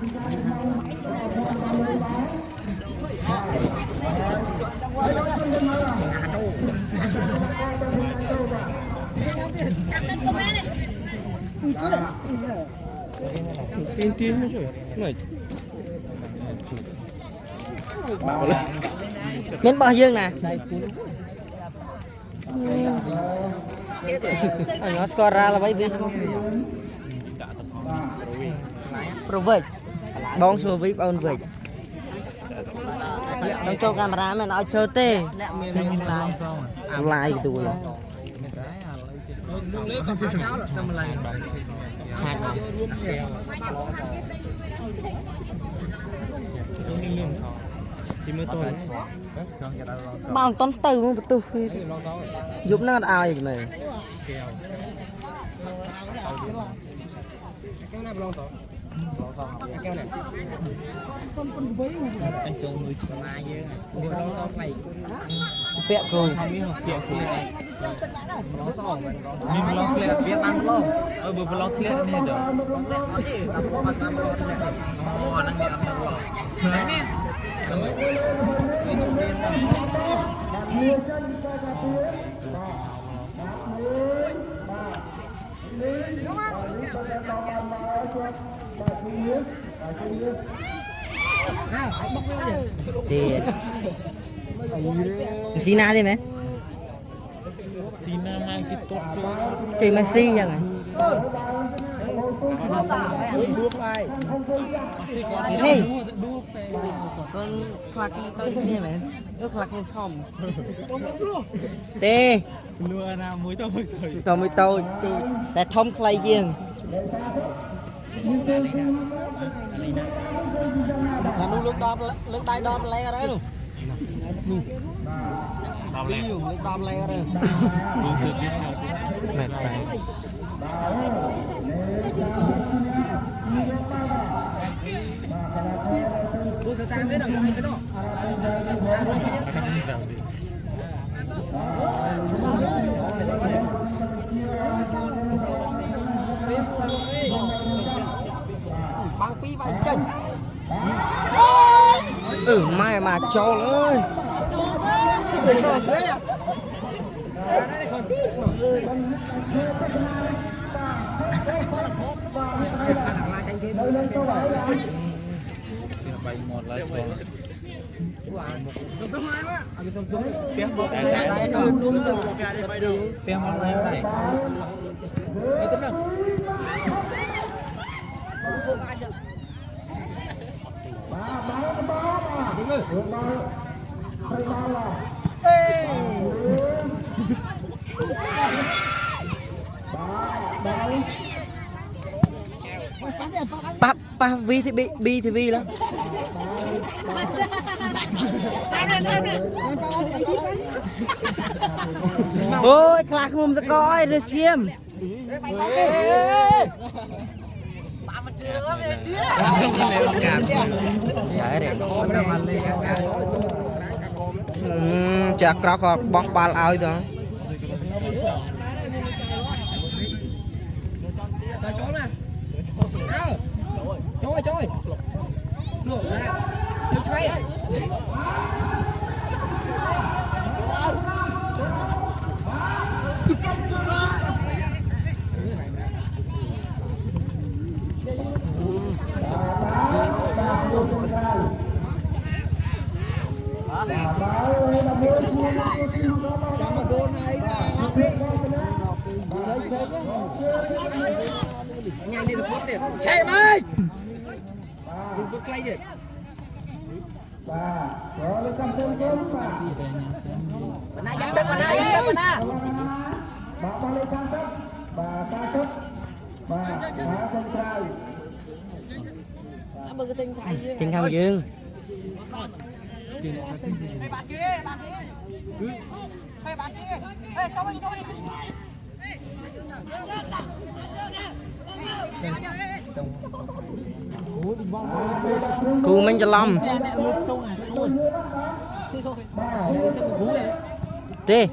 Tin nó rồi này bảo lên miếng bao dương nè nó score ra là mấy viên pro vịt bóng số vịt ôn vịt trong số camera mà nói chơi tê lại tụi bao tốn từ một tu giúp nó ao gì mà anh cho người mai chứ người đó sao này bẹo rồi mình lo kẹt biết ăn lo bữa lo kẹt này được năng đi ăn lo thì Sina đi mẹ Sina mang chít tốt chứ chị Messi nha này hey con khạc tới như mẹ nó khạc thòng tê lừa nào mới tôiแต่ทอมใครยิงlà nu nước đai đom le đấy luôn tiêu nước đom le đấy mệt phải tôi sẽ tam biết được cái đó băng pi vài chân mai mà cho ơi bay một lá chó tiếng một cái tiếng một cái này pa vi thì bi thì vi lắm ôi khạc mồm ra coi rồi xem chả có bóng bal ao đó trôi lửa ra chơi chạy mày đừng có cây đi mana jemput mana Trình Khang Dương Cù Minh Cho Lâm Đi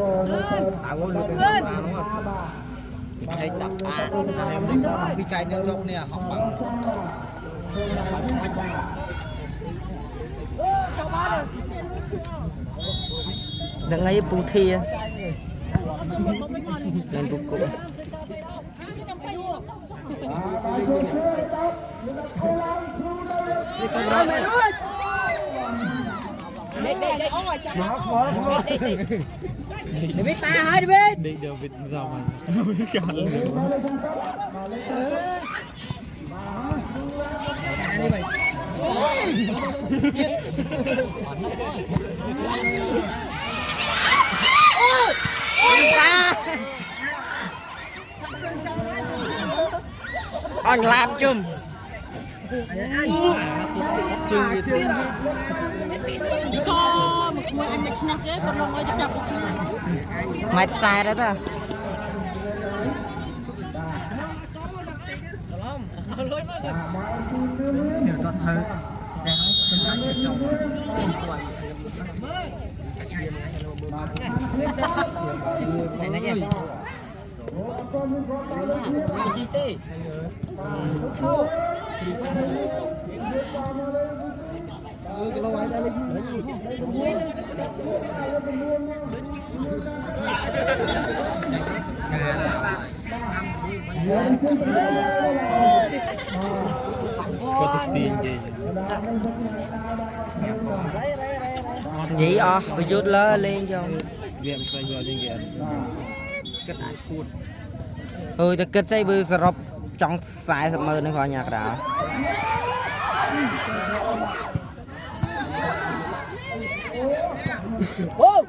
ngôn được bên đó đúng không hay tập hay mình tập bị cay nhân dốc nè học bằng đừng ngay bù thi nên cũng cũng nó khó để biết ta hỏi đi biết đi đều vịt rau mà biết cả anh làm chung mày sai đó ta nhiều tốt hơn này này kia chi tê cái lâu ấy đã lấy có thực tiền gì vậy à bây giờ lơ lên cho game phải vừa lên game kết cút ta kết xây bự sập trong sai sập mờ nó khỏi nhạc đã ô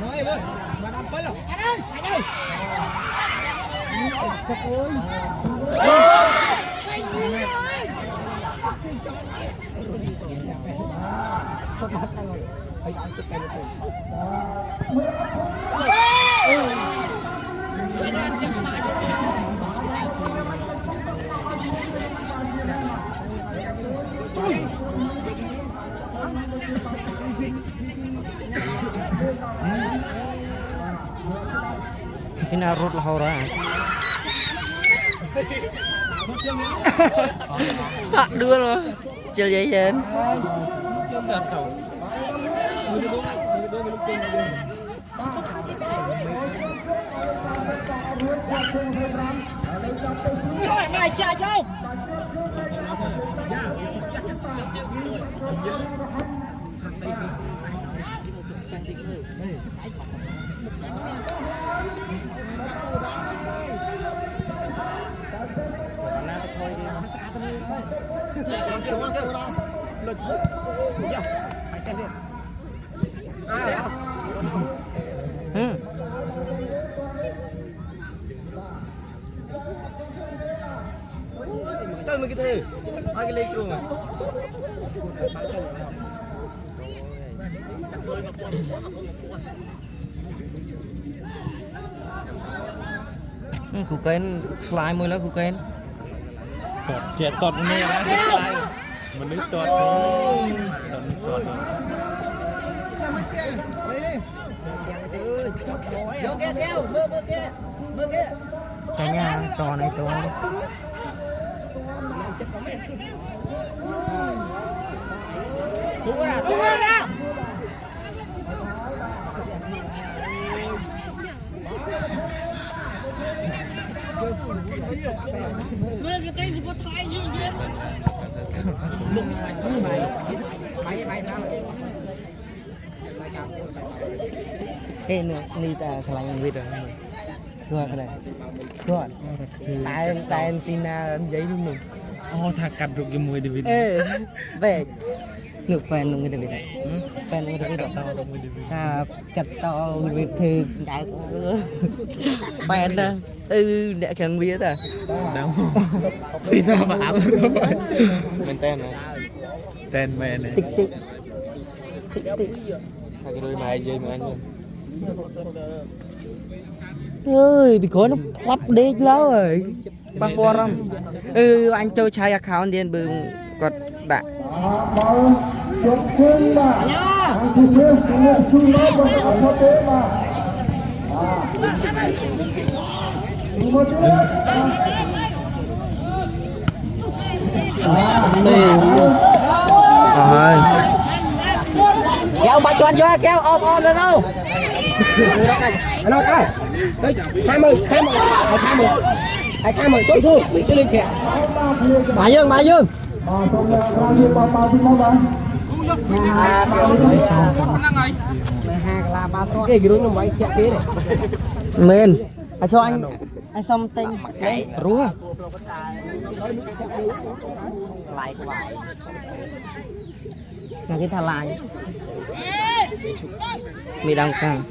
nói ơi mà đâm tới rồi anh ơi khi nào rút là hầu ra đưa rồi chơi vậy vậy chơi mày chạy chơi tôi mới cái thứ ai cái lấy xuống à cụ kén fly mới là cụ kén tọt trẻ tọt nghe ra cái sai mình nước tọt tọt vô kia theo mưa kia cái nhà to này to tung ra mưa cái tay gì bật phai như thế lục mày nào cái nữa ni ta slang video thua cái này thua tay xin giấy luôn mình thà cắt được cái mùi đi về ngược fan luôn cái này fan luôn cái đó chặt to việc thì đại fan đó để cần biết à đâu thì nào mà ám rồi mình tên này tên mẹ này tích cái đôi mày gì mà anh ơi bị khói nó lắp đi lâu rồi bà bò râm anh chơi chai account điên bự cọt đã kéo bà chuan cho kéo ôm lên đâu nó coi 20 tôi thu bị cái linh kẹt bà dương men cho anh xong tinh rúa lại là cái thà lại mì đang căng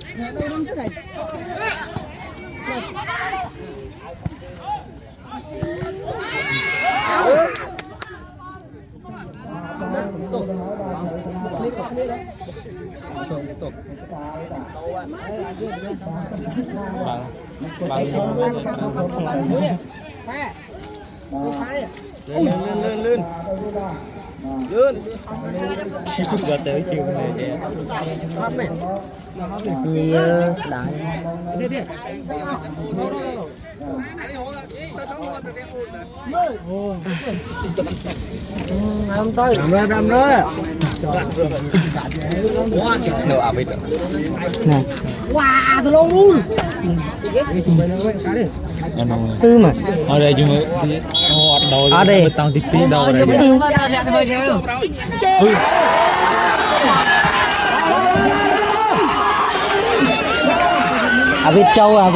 lên chưa tới chiều này nhiều đại không tới làm rồi nửa à biết nè wow tôi luôn tư mà ở đây chúng mới ở đây tao tí tí đâu đây à Việt Châu là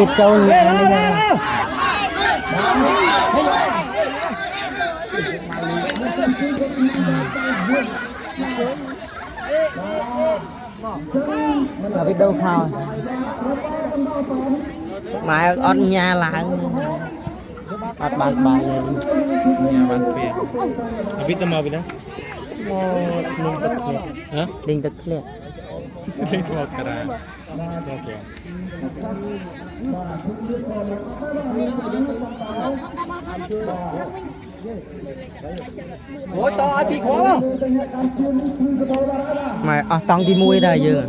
biết đâu khao mà on nhà là bắt bàn bài nhà bàn tiền biết tao mò vậy đó đinh tật liệt lên một cái ra ok mỗi to ai bị khó mà tăng đi mua đây giờ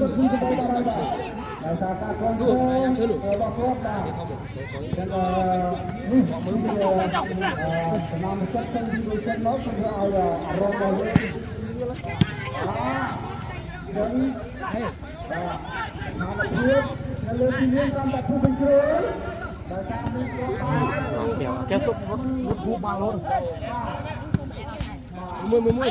kéo tục hút bao luôn mười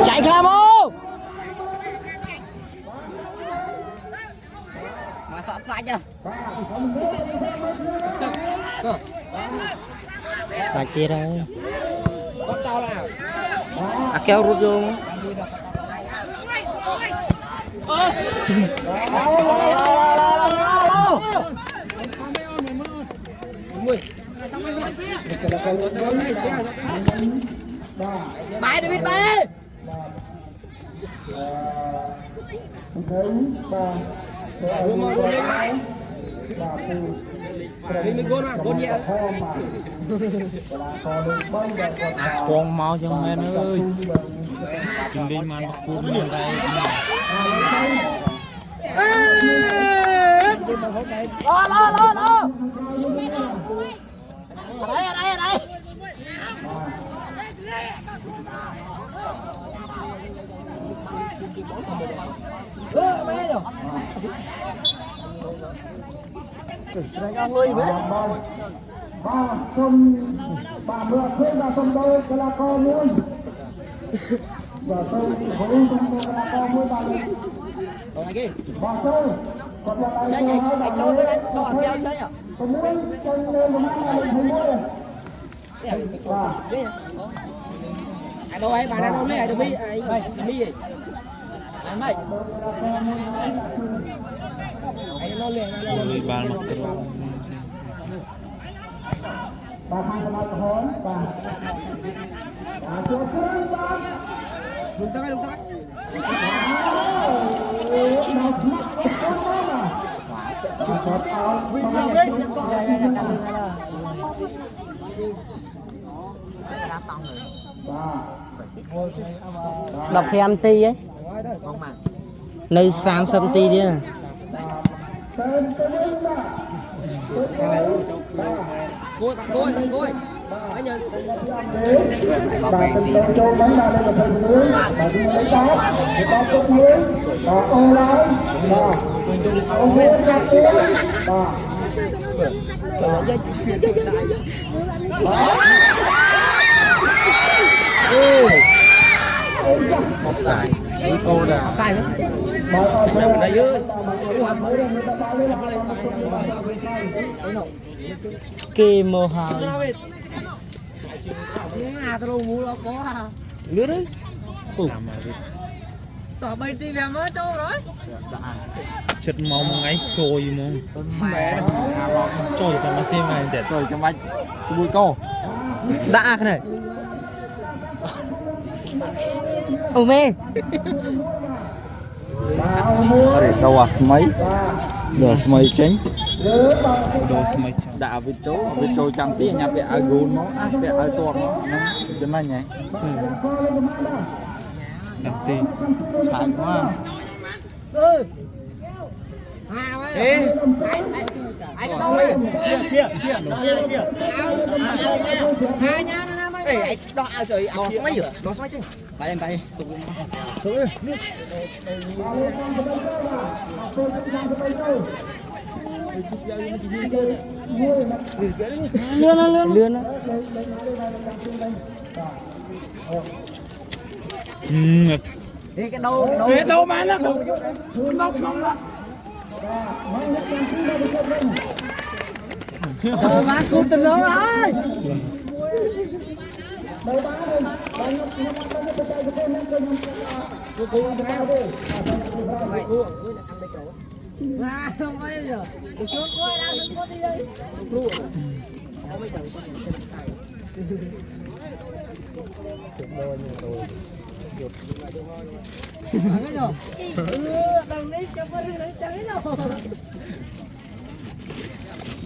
chạy Clam ô phải chưa tại kia đây kéo rút vô bài đi biết bài con mau cho men ơi đừng đi man bắt cuốn như đây lo ở đây bà mưa khơi ra sông đâu cái là con luôn và tôi không trong là con mới bà luôn còn này kia bà tôi còn là chạy cho thế này nó kéo chạy nhở tôi muốn chân lên mà này thấy mua đâu ấy bà đâu lấy đâu mi ai mi gì anh mày anh nó liền Ôi ba mặt cái bà thằng của nó hôn bà chúa thương bà lục tay nó đọc khi âm ti ấy nơi sang xâm ti đi nè bà từng con trâu bắn ra đây là phần dưới bà đi lấy đó thì có cốt dưới bà ô lái bà ô dưới ra dưới một xài ô đã sai nữa bà ơi đây dưới kê mô hào lứa đấy tỏ bay ti về mới châu rồi chất máu một ngày sôi mong mẹ trôi cho mắt chim này trẻ rồi trong bánh bùi cô đã cái này ô mê đâu à mấy đồ mấy chính đồ smay đã với chỗ chẳng tí nhà bị ai gôn nó bị ai toàn nó đến nay nhỉ làm tì chạy quá ê ê đo trời đo mấy giờ đo mấy chứ phải em phải lươn cái đâu mà nó má cút tình lớn rồi không phải giờ xuống coi đang đứng có đi đây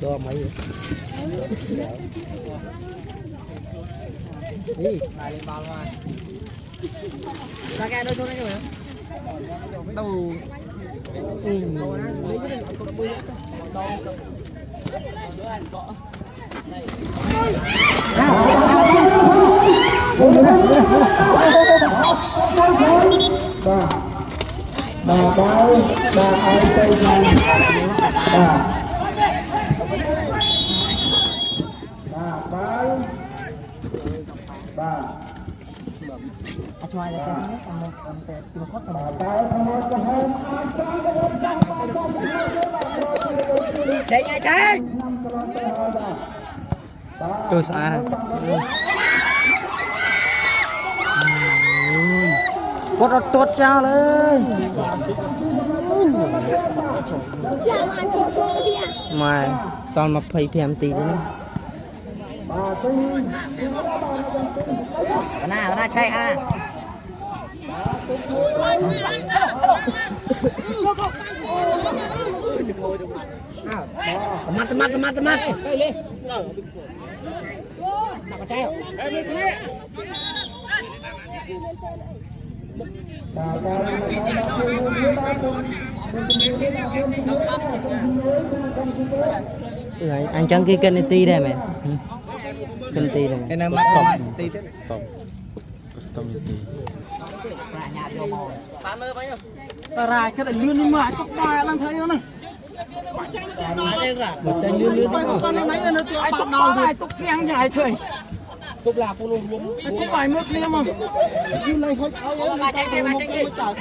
đo mấy đi lại lên bao rồi ra cái đôi thôi đấy rồi đâu bà báo bà ai tây này bà báo bà ngoài là cái bà báo không có hơn chạy ngay chạy tôi xa này cốt nó tốt sao lên mà son mà phây phèm tí nữa cái nào chạy à teman nak percaya anh chẳng kia kênh ti đây mày kênh ti đây em stop ti stop custom tì ra cái này lươn mà có bài đang thấy không này một chai lươn con này nó tiêu bạc đầu thì túc keng dài thôi túc là cô luôn túc bài mất kia mà như này thôi ba chạy một cái chở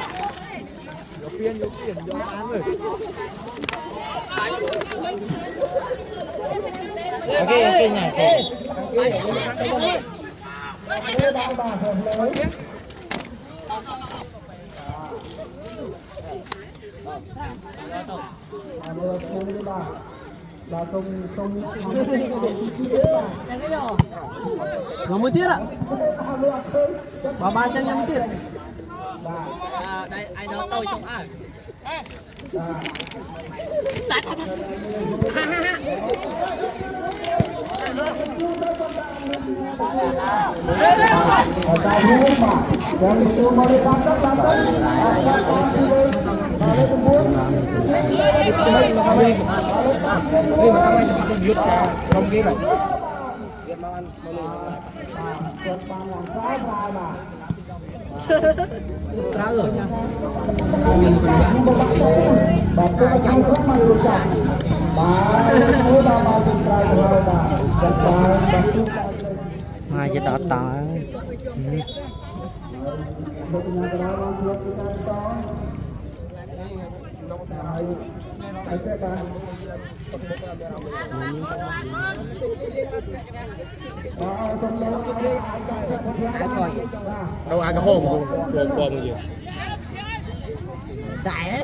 ok này là không Nó mới tiết ạ. Ba trăm năm tiết. Đây ai đó tôi trong ai. yang itu mereka Mai sẽ đọt tỏ. Đâu ai có hồn không? Quần gì? Đại đấy.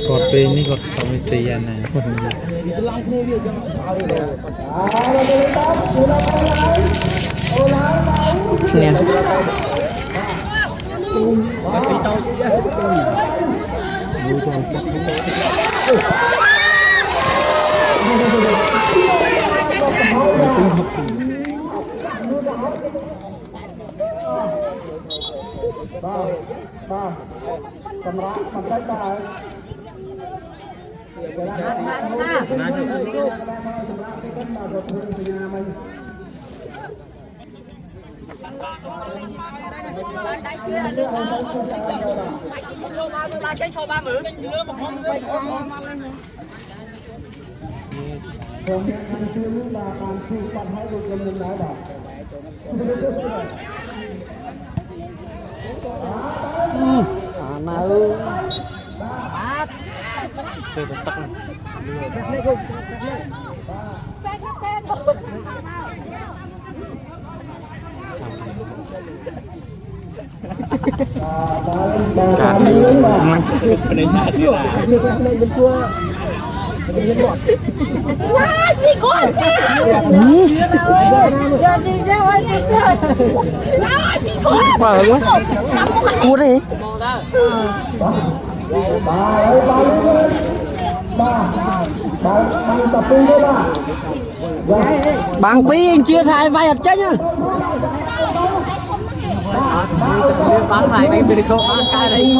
Cột pin ni cột tông tiền này. Nè. Chơi tóc tóc này. Cả này mang cái này là đi con giờ đi ra ngoài này rồi đi con Cút đi. Bằng pi anh chưa thay vai ở chết nhá. Bắn lại đây bị không bắn cái đấy.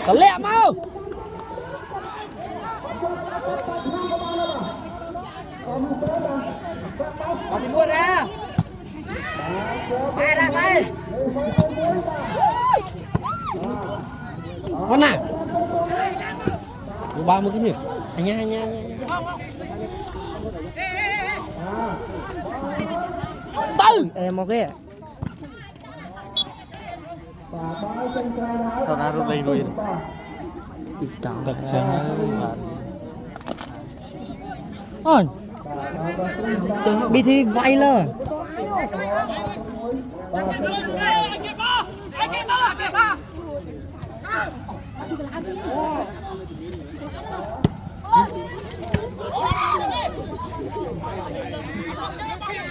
Có lẹ mau. Có thì mua ra. Ai ra đây. Con nào? 30 cái nhỉ? Anh nha. Tư em ok. Tao ra rút đây luôn. Thật chẳng ôi bị thi vay lờ.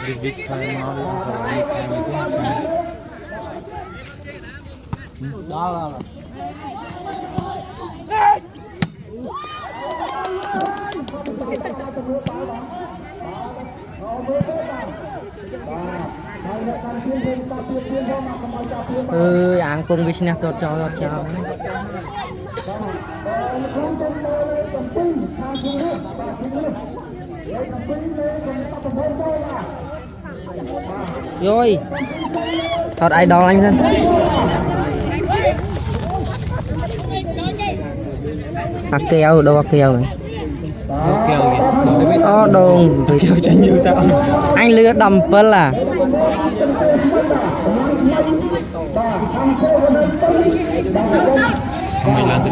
đi vịt phải nó đi Đó là ang pung bisnes tot cho rồi thật idol anh dân keo đâu keo này kêu đồn kêu tránh như tao anh lừa đầm phân là Không làm được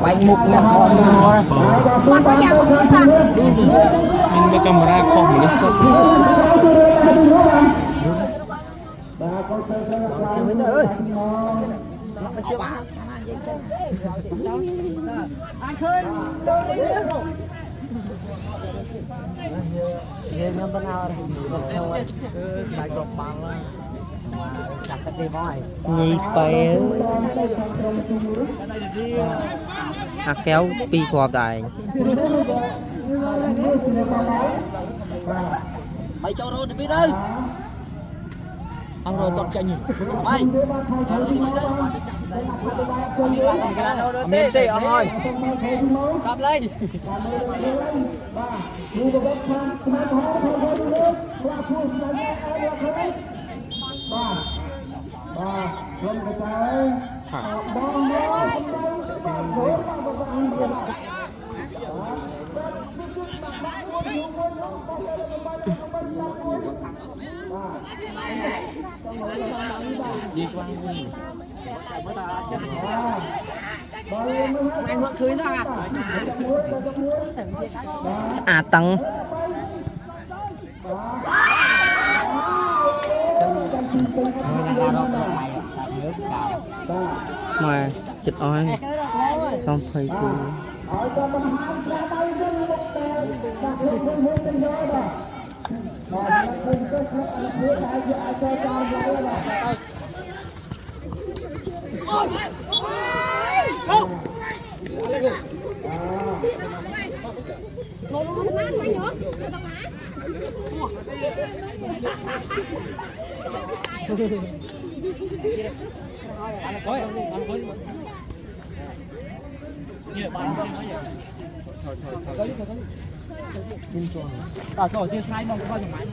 bánh mục nè con nó nhưng với camera không mà nó sốc game yang benar người phải kéo pi khoa tài mày cho rồi đi đây ông rồi tập chạy mày tê ông ơi cầm lên gì cho anh anh vợ cưới ra à tăng mà chụp oi xong phải cứ rồi tiên sai mong coi máy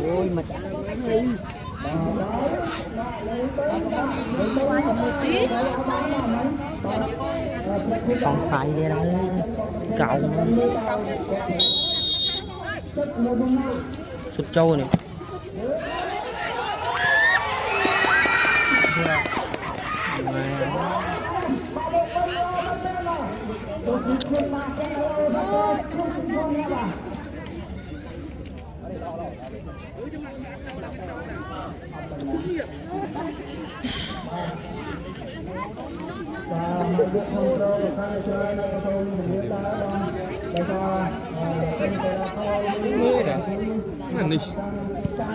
ôi mà chả xong phải đi đâu cậu sụt trâu này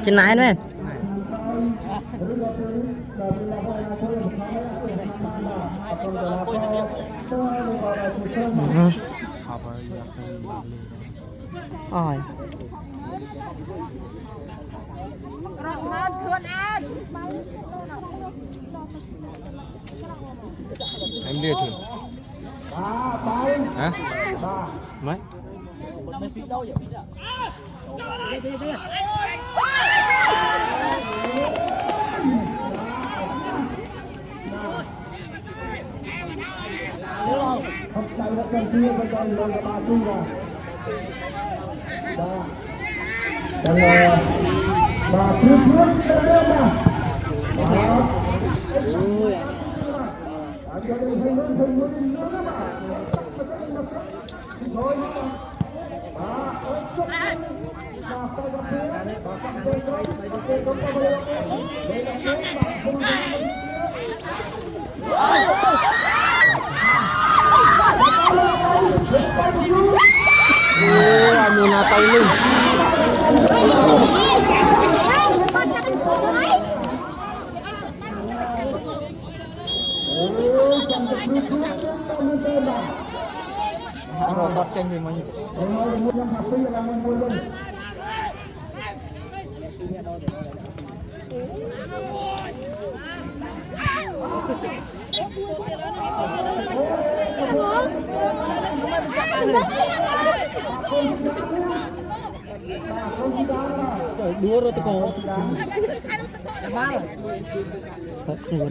trên này đấy rồi em đưa thử hả mấy không chạy được cần kia bây giờ rồi là ba chung rồi và thứ xuống lên lên nè nhìn là tay luôn rồi đọt tranh thì mà nhìn trời đua rồi tao cổ thật sự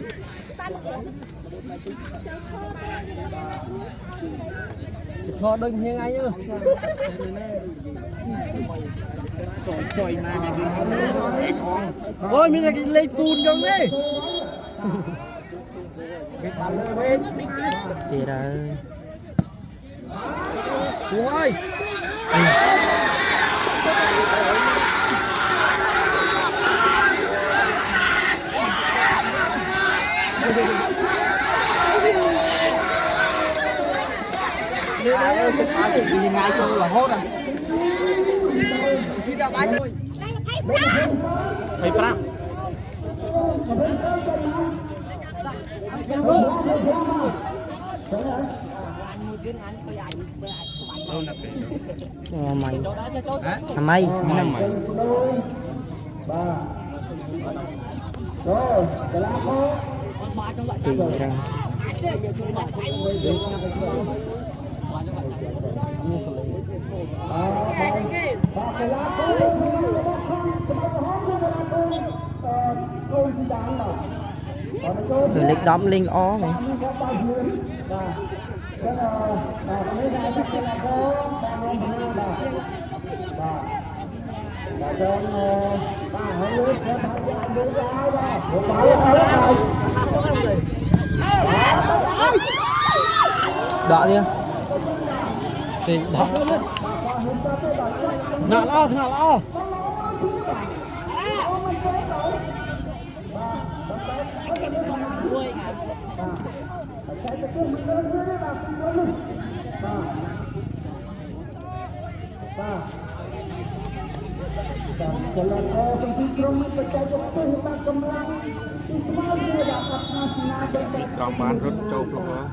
thò đôi hiên ai ư sỏi chọi mà ôi mình là cái lấy cùn trong đây chị ơi ôi ngay chung là hốt à Thầy Pháp mày mày năm mày chị rằng rồi lịch đóm linh ó này đọ đi thì đọ ngã lo Trong bán rất trâu không đó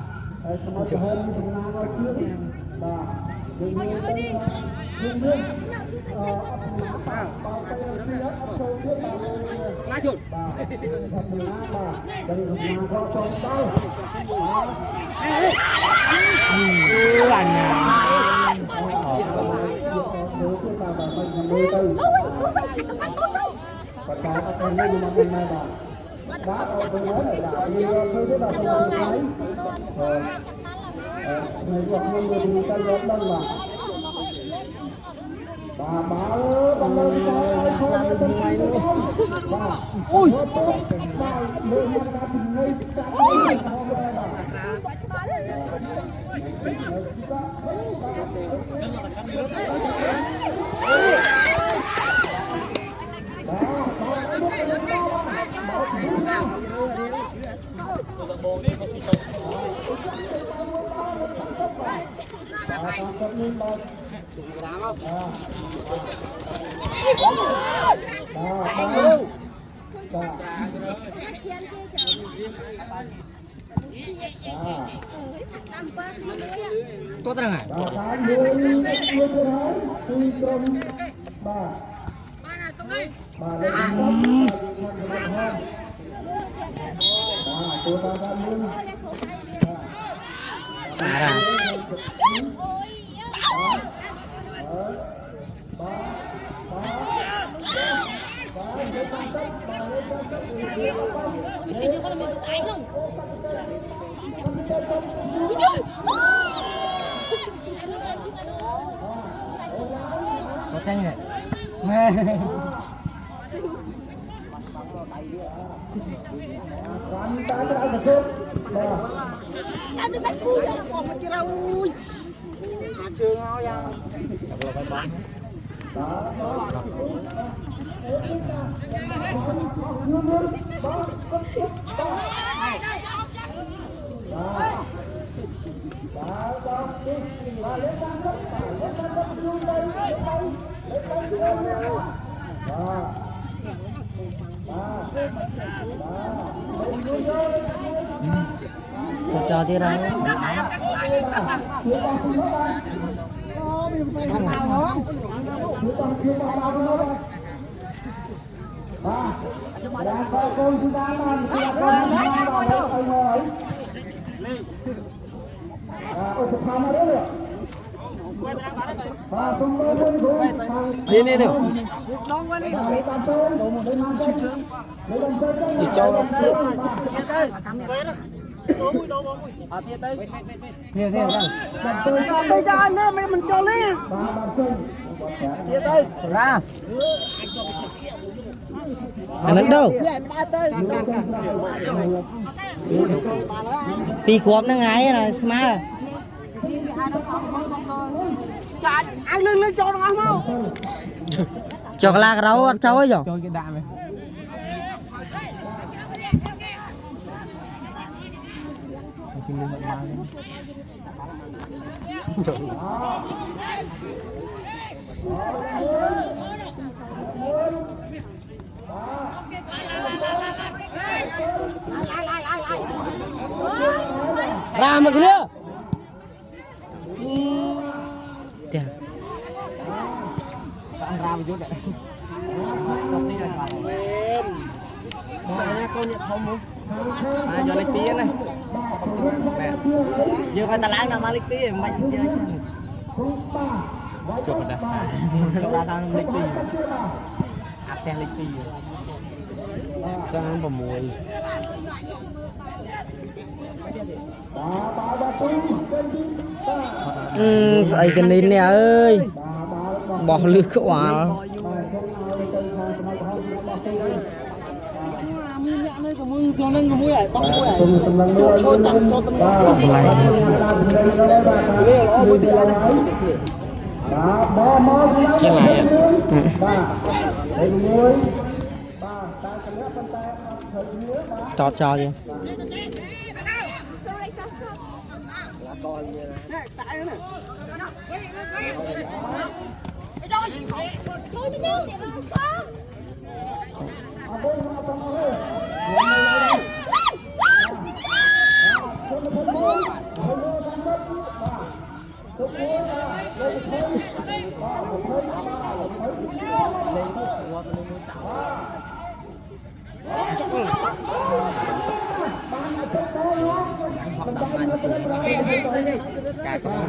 Ôi tốt ra hả có cái này Aduh, bắt cua rồi, còn mà kia đâu. chưa ngon nha cho đi ra đi đi được thì cho thiệt đây bây giờ anh lên mình cho lên thiệt đây ra anh đứng đâu pi khốp nó ngay rồi smart anh lên cho nó không cho cái la rau ăn cháu ấy rồi cho cái đạm này ra một kia kìa ăn ra một chút đấy con nhận không muốn giờ lấy tiền này giờ phải ta láng nào mà lấy tiền mạnh chơi cho nó đa sáng cho ra đang lấy tiền áp tiền lấy tiền sang vào mùi vậy cái nín nè ơi bỏ lưới quả cái này cho gì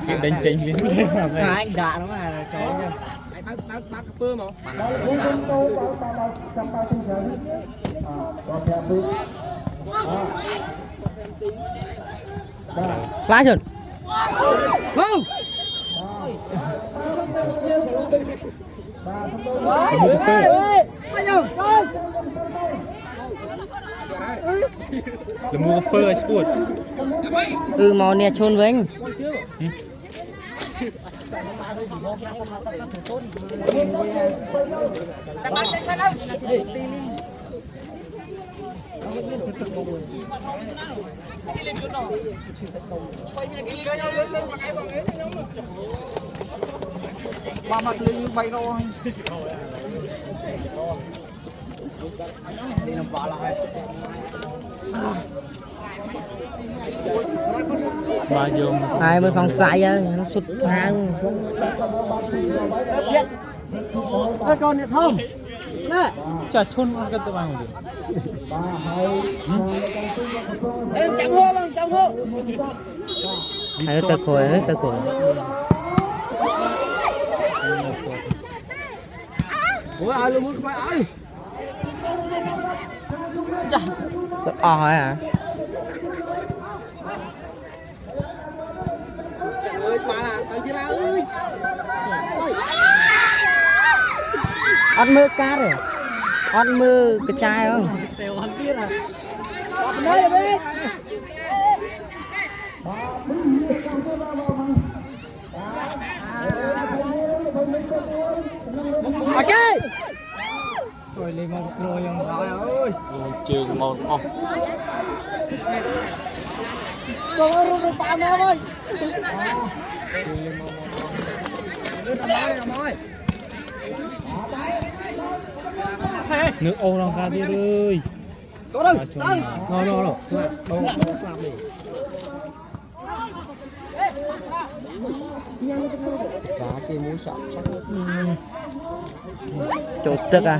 chuyện đánh chính liên anh đã nó mà cho flash rồi không là mua pơ sport màu nè chôn với anh ba mặt lên như bay đâu đi làm vả lại bà dùng ai mà xong sai á nó sụt sang con nhận không nè chả chôn cái tụi bạn rồi em chậm hô bằng chậm hô ai tao khổ ủa ai luôn muốn quay ai hỏi hả ơi mà là tới chứ ơi ăn mưa cá rồi ăn mưa cái chai không xèo hắn biết à bên đây là biết ok rồi lên một rồi ơi trường một không con ơi rồi bạn em ơi nước ô lòng ra đi ơi có đâu đây nó đâu và cái mũi sọt chắc chột tức à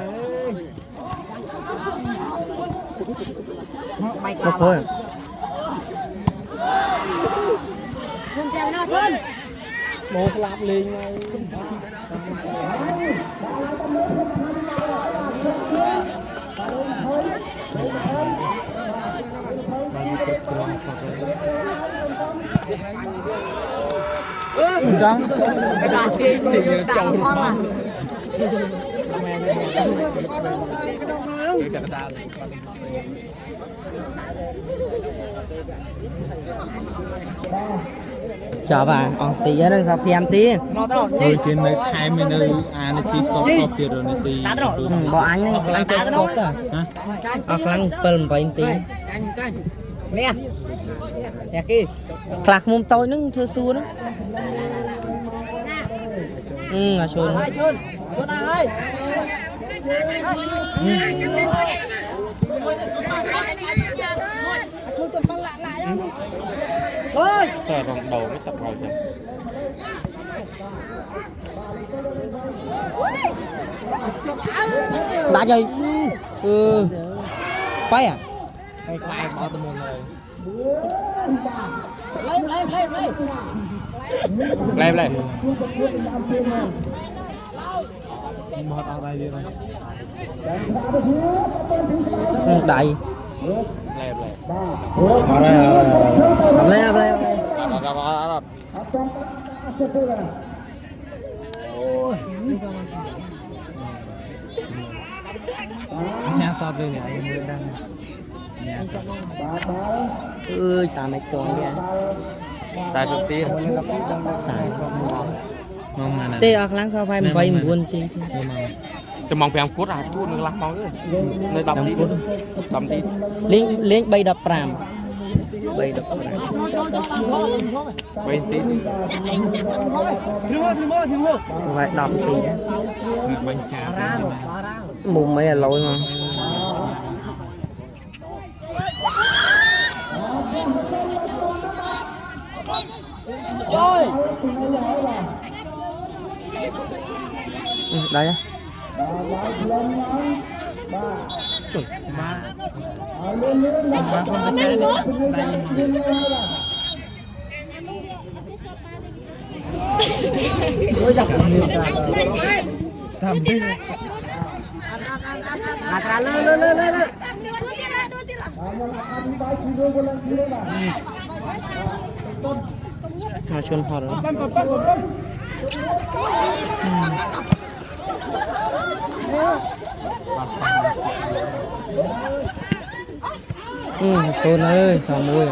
nó thôi bố slap lên Vâng, cái bà tiên chỉ tạo con là chào bà, tí nữa sao thì em tí Ôi trên nơi thay mình nơi này tí stop tiền rồi này tí bỏ anh chơi stop à phăng pelm bảy tí nè nè kia khạc mồm tôi nưng thưa xua đó à chôn ơi sợ rồng đầu mới tập vào chẳng đã chơi quay à quay bỏ tầm môn rồi lên một ở đây đi này đại lên nhà to về này em mới đang ơi tà mày toàn kìa xài được tiền xài mong mà tê ở láng sao phải vay buồn têจะมองไปทางพุทธอ่ะพูดนึงรักมองเลยเลยดำดีดำดี เลี้ยงใบดอกปรามใบดอกปราม ไปตี ใบดอกตี บัญชา มุมmấy là lỗi mà đây á chuẩn ba con cái này ôi giặc nhiều cả thầm đi à lên mà chôn họ rồi chôn ơi sao môi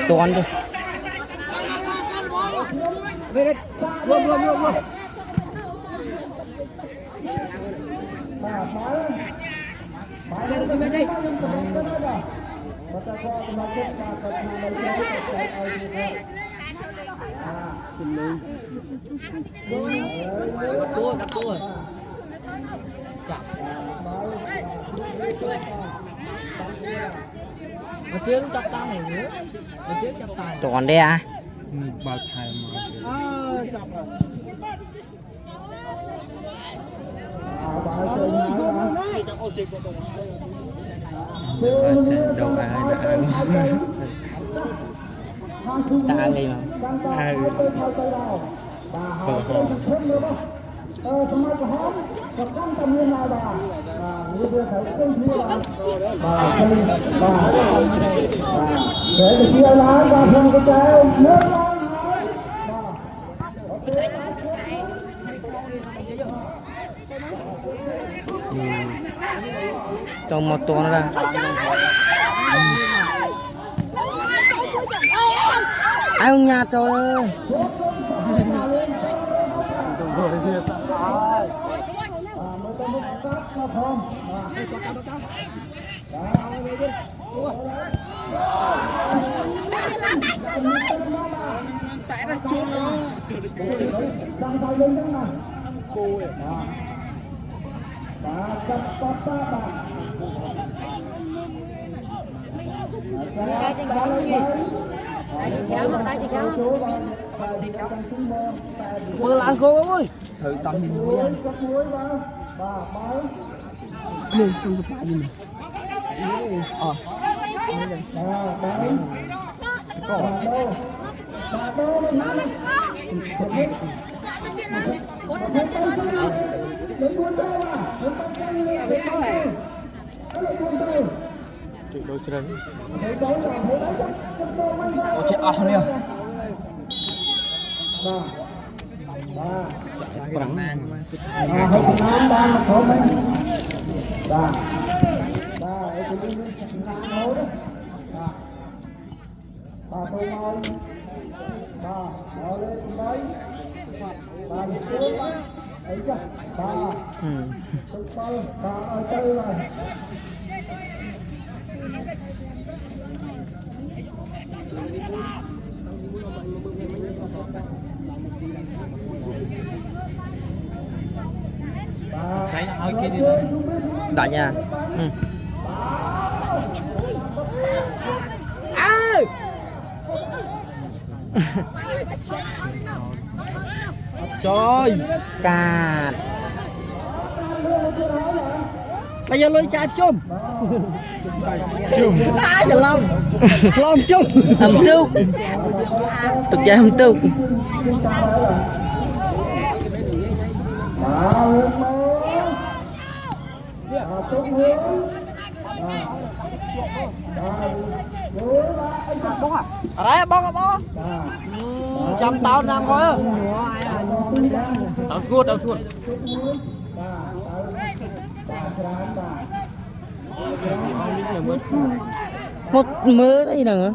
toàn đi luôn toàn đây à bao thai đâu ai đã ta ăn đi mà ai để được chia lá và không có trái nước trong một tuần ra ai không nhạt rồi ơi tại nó chôn đang bay lên đó mà cô ấy mưa lan cô ơi thử tâm lên xuống sụp lại gì này Tụi đôi chân Ôi chết ỏng nè Prang Hãy subscribe cho kênh Ghiền Mì Gõ để không bỏ lỡ cháy hơi kia đi lên Đã nha Trời cạt bây giờ lôi chai chôm giờ lom chôm hầm túc tục ra hầm túc ở đấy bong trăm tao nam thôi đau suốt một mớ cái gì nữa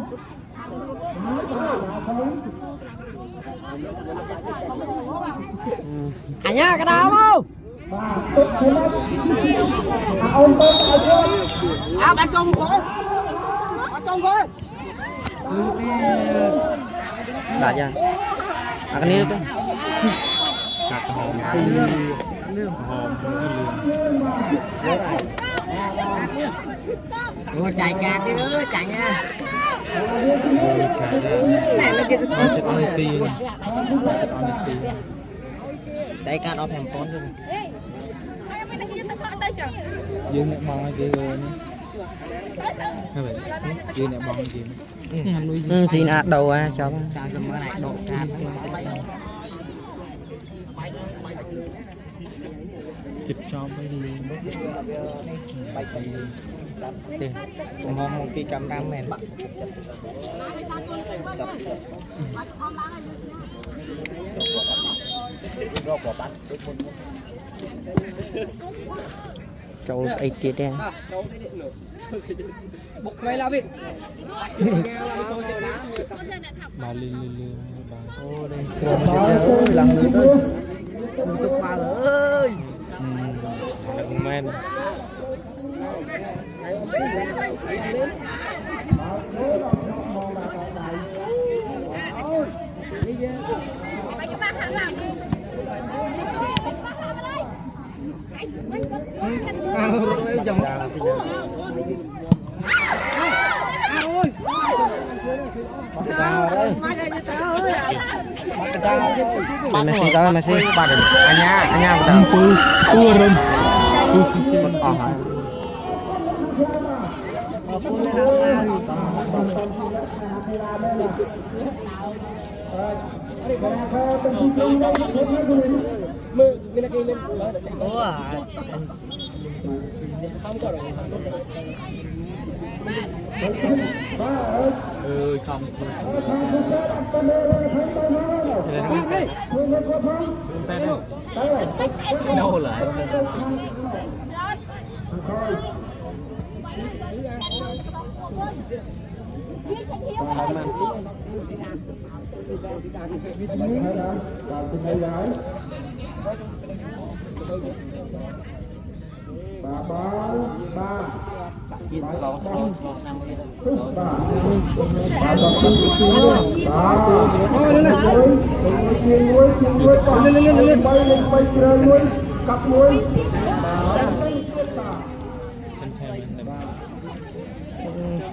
à nha cái nào không ăn công có đã nha cái này thôi cắt hòm Ủa chạy cả tí nữa chạy nha này là cái sẽ ăn tiền chạy cả đó thèm con rồi dương lại mong cái rồi dương lại mong gì thì nạt đầu à cho độ chụp cho bây giờ tiền ngon một cái cam cam mền châu ấy kia đen bục này là gì bà lên bà ô đây làm người tới người tục bà ơi đừng men Messi tới Messi ba đừng anh nha tua rừng không đâu lại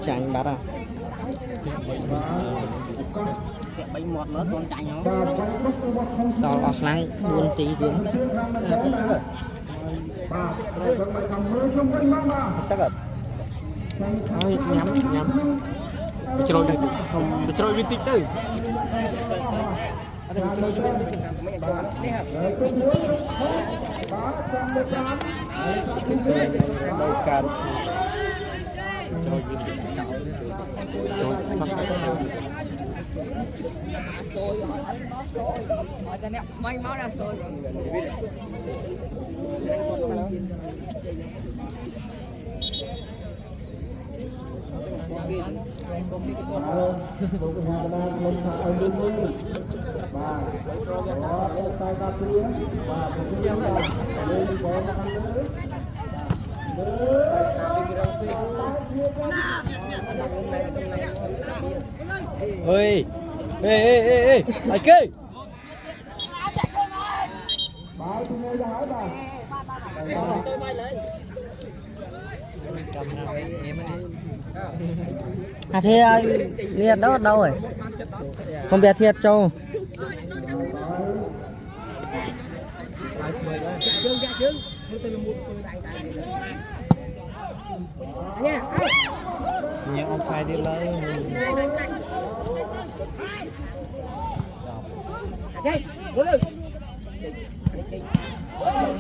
chẳng bắt à bánh một nữa con chạy nhau sau ở kháng buôn tí tiếng tất cả nhắm chơi này không chơi viên tích tới การโจยโจยพัก cho nên mấy máu đang sôi rồi ơi ê ai kê à thế nghe đó đâu rồi không biết thiệt châu nhớ ông sai đi lấy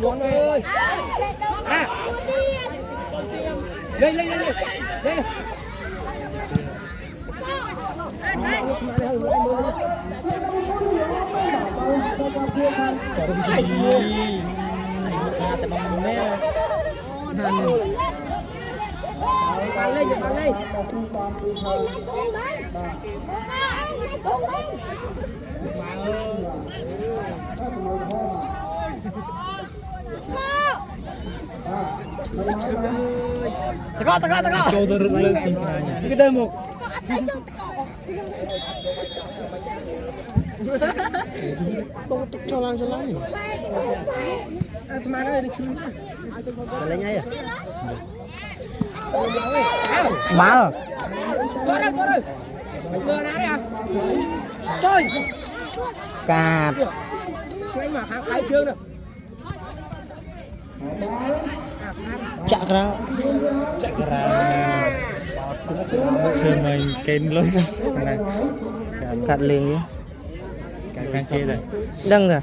Buồn ơi. À. Lên lên lên lên. Lên. Bắn lên, bắn lên. Teko. Châu tôi lên Cái tên một. cho lăng Lên ngay à? Má rồi. Có rồi. Mưa đá đấy à? Trời. Cạt. Anh mà khai trương được. Chạy ra sơn mình kênh lớn này cắt liền nhé cái kia này đăng rồi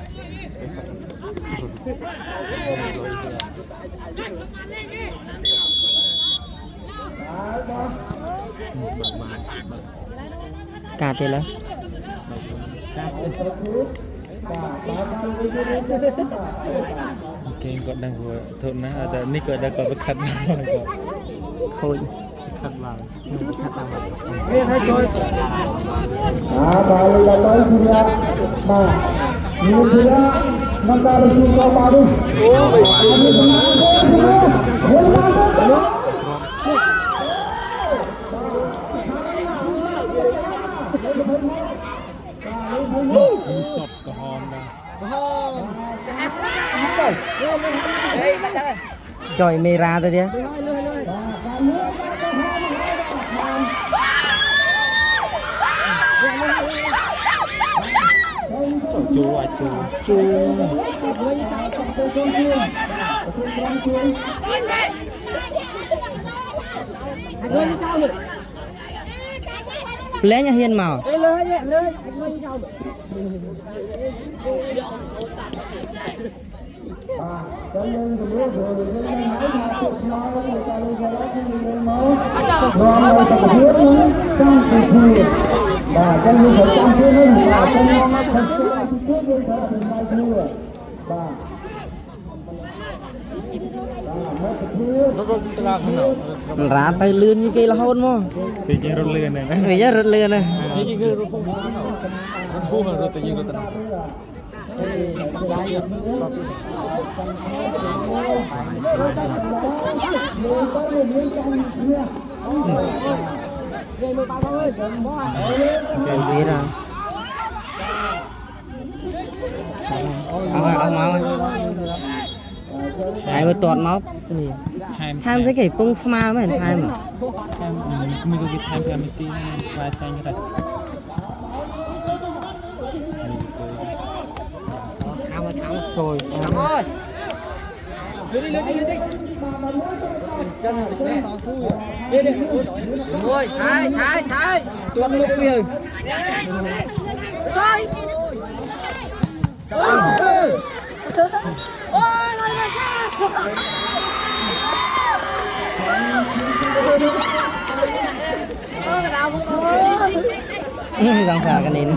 cắt thì lấy kênh còn đang vừa thôn nó ở đây còn đang còn bị khăn thôi khăn vào kali datang sudah nah ini dia maka harus kau baru sọt có hòn đây trời mê ra thôi chứ chú lấy nhà hiên màu rá tay lươn như cây là hôn mà vì như rốt lươn này vì nhá rớt lươn này cái ra ông máu hai mươi tuần máu gì tham cái pung smile mới tham mà mình có cái tham tí và tranh cái này rồi ơi đi chân to xui đi rồi thái tuần một người Răng xà cái này nữa.